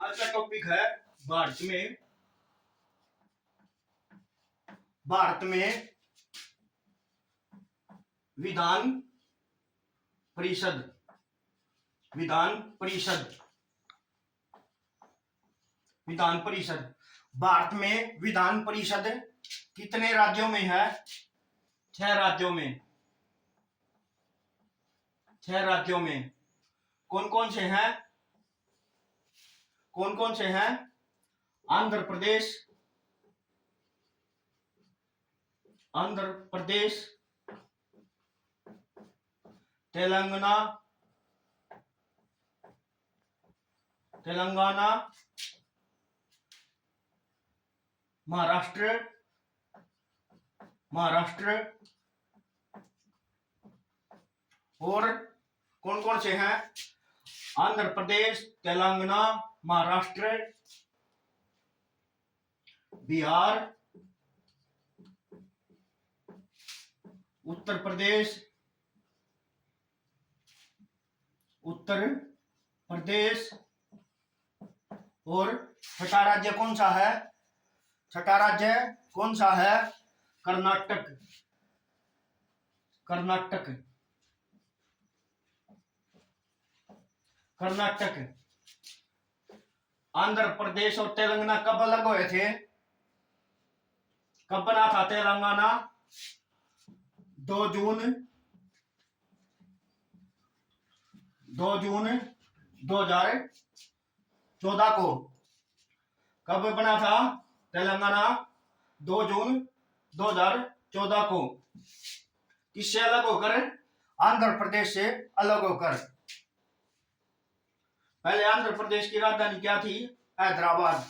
आज का टॉपिक है भारत में विधान परिषद। भारत में विधान परिषद कितने राज्यों में है? 6 राज्यों में। 6 राज्यों में कौन कौन से हैं? आंध्र प्रदेश, तेलंगाना, महाराष्ट्र और कौन कौन से हैं? आंध्र प्रदेश, तेलंगाना, महाराष्ट्र, बिहार, उत्तर प्रदेश और छठा राज्य कौन सा है? कर्नाटक। आंध्र प्रदेश और तेलंगाना कब अलग हुए थे? कब बना था तेलंगाना? 2 जून 2014 को। कब बना था तेलंगाना? 2 जून 2014 को। किससे अलग होकर? आंध्र प्रदेश से अलग होकर। पहले आंध्र प्रदेश की राजधानी क्या थी? हैदराबाद।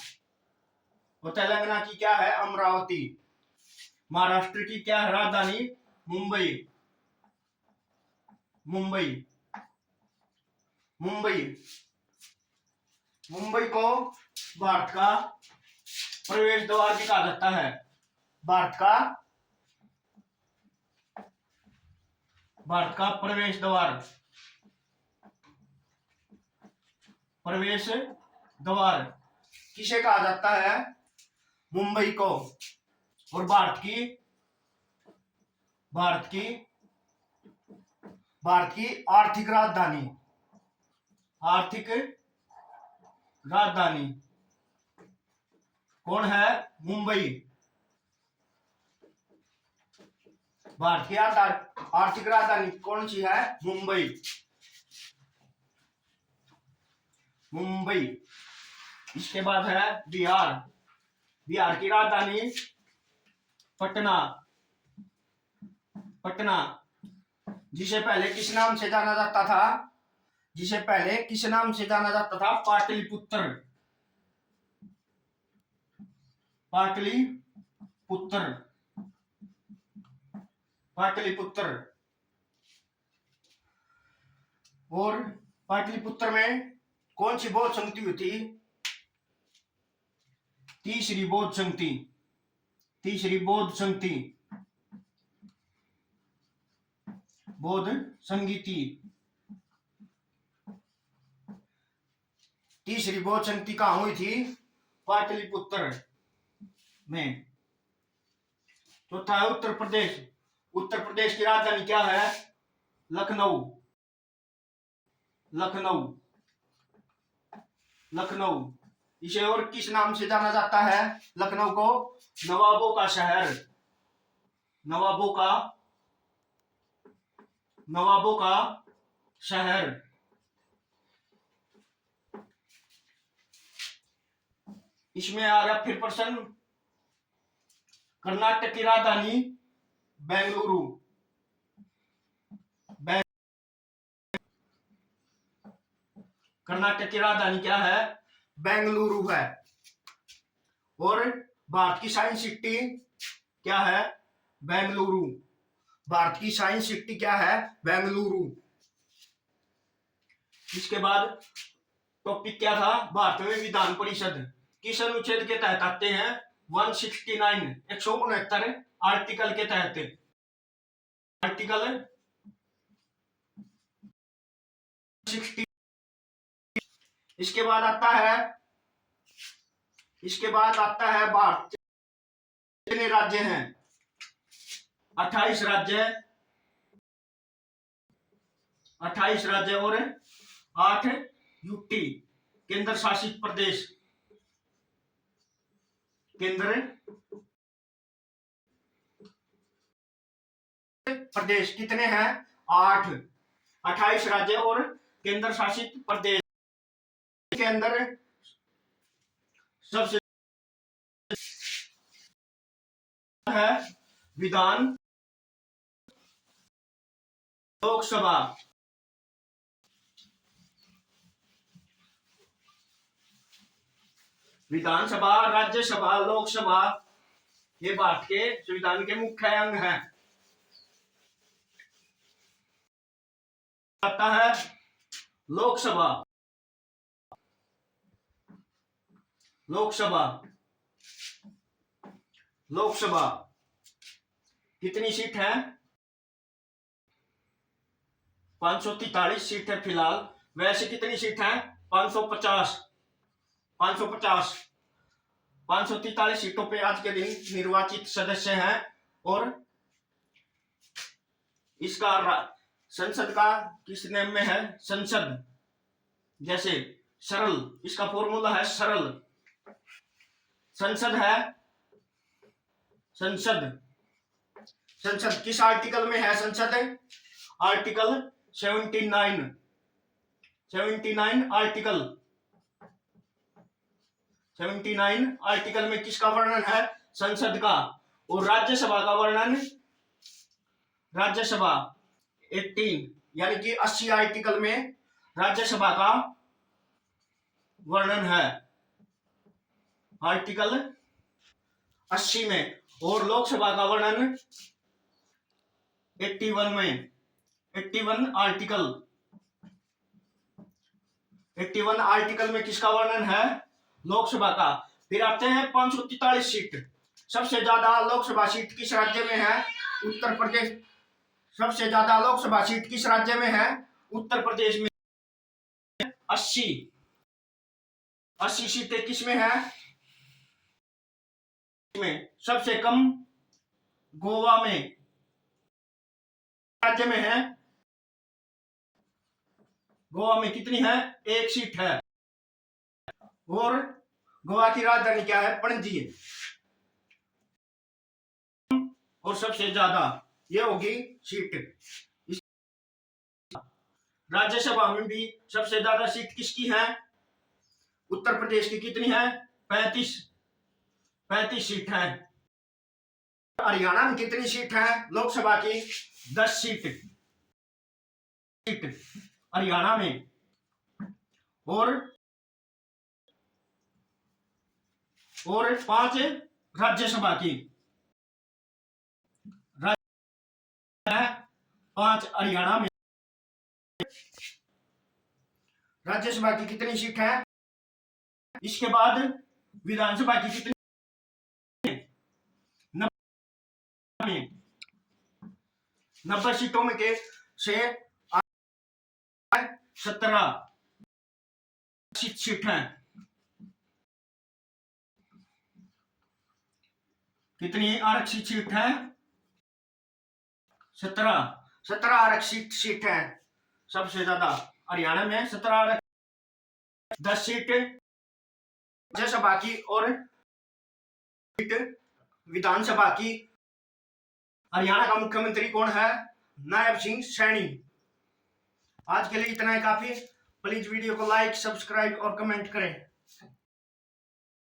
और तेलंगाना की क्या है? अमरावती। महाराष्ट्र की क्या है राजधानी? मुंबई को भारत का प्रवेश द्वार भी कहा जाता है। भारत का प्रवेश द्वार किसे कहा जाता है? मुंबई को। और भारत की आर्थिक राजधानी कौन है? मुंबई। भारत की आर्थिक राजधानी कौन सी है? मुंबई। इसके बाद है बिहार की राजधानी पटना। जिसे पहले किस नाम से जाना जाता था? पाटलिपुत्र। और पाटलिपुत्र में कौन सी बौद्ध संगति हुई थी? तीसरी बौद्ध संगति। तीसरी बौद्ध संगति कहां हुई थी? पाटलिपुत्र में। चौथा है उत्तर प्रदेश की राजधानी क्या है? लखनऊ। इसे और किस नाम से जाना जाता है? लखनऊ को नवाबों का शहर। इसमें आ गया फिर प्रश्न, कर्नाटक की राजधानी बेंगलुरु। कर्नाटक की राजधानी क्या है? बेंगलुरु है। और भारत की साइंस सिटी क्या है? बेंगलुरु। इसके बाद टॉपिक क्या था? भारत में विधान परिषद किस अनुच्छेद के तहत आते हैं? 169 169 आर्टिकल के तहत। आर्टिकल 60। इसके बाद आता है इसके बाद आता है भारत। कितने राज्य हैं? 28 राज्य, 28 राज्य और 8 यूटी केंद्र शासित प्रदेश। केंद्र प्रदेश कितने हैं? 8। 28 राज्य और केंद्र शासित प्रदेश के अंदर सबसे है विधान लोकसभा। विधानसभा, राज्यसभा, लोकसभा ये भारत के संविधान के मुख्य अंग हैं। आता है लोकसभा। लोकसभा लोकसभा कितनी सीट है? 543 सीट है फिलहाल। वैसे कितनी सीट है? 550। 543 सीटों पे आज के दिन निर्वाचित सदस्य हैं। और इसका संसद का किस नेम में है? संसद। जैसे सरल, इसका फॉर्मूला है सरल। संसद है संसद। संसद किस आर्टिकल में है? संसद आर्टिकल 79। 79 आर्टिकल 79 आर्टिकल में किसका वर्णन है? संसद का। और राज्यसभा का वर्णन, राज्यसभा 18 यानी कि 80 आर्टिकल में राज्यसभा का वर्णन है, आर्टिकल 80 में। और लोकसभा का वर्णन 81 में। 81 आर्टिकल में किसका वर्णन है? लोकसभा का। फिर आते हैं 543 सीट। सबसे ज्यादा लोकसभा सीट किस राज्य में है? उत्तर प्रदेश। सबसे ज्यादा लोकसभा सीट किस राज्य में है? उत्तर प्रदेश में 80 सीटें किस में है? सबसे कम गोवा में राज्य में है। गोवा में कितनी है? 1 सीट है। और गोवा की राजधानी क्या है? पणजी। और सबसे ज्यादा ये होगी सीट। राज्यसभा में भी सबसे ज्यादा सीट किसकी है? उत्तर प्रदेश की। कितनी है? 35 सीट है। हरियाणा में कितनी सीट है लोकसभा की? 10 सीट हरियाणा में। और 5 राज्यसभा की। 5 हरियाणा में। राज्यसभा की कितनी सीट है? इसके बाद विधानसभा की कितनी? 90 सीटों में के से 17 सीट है। कितनी आरक्षित सीट है? 17 आरक्षित सीट है। सबसे ज्यादा हरियाणा में 17 आरक्षित। 10 सीट राज्यसभा की और विधानसभा की। हरियाणा का मुख्यमंत्री कौन है? नायब सिंह सैनी। आज के लिए इतना ही काफी। प्लीज वीडियो को लाइक, सब्सक्राइब और कमेंट करें।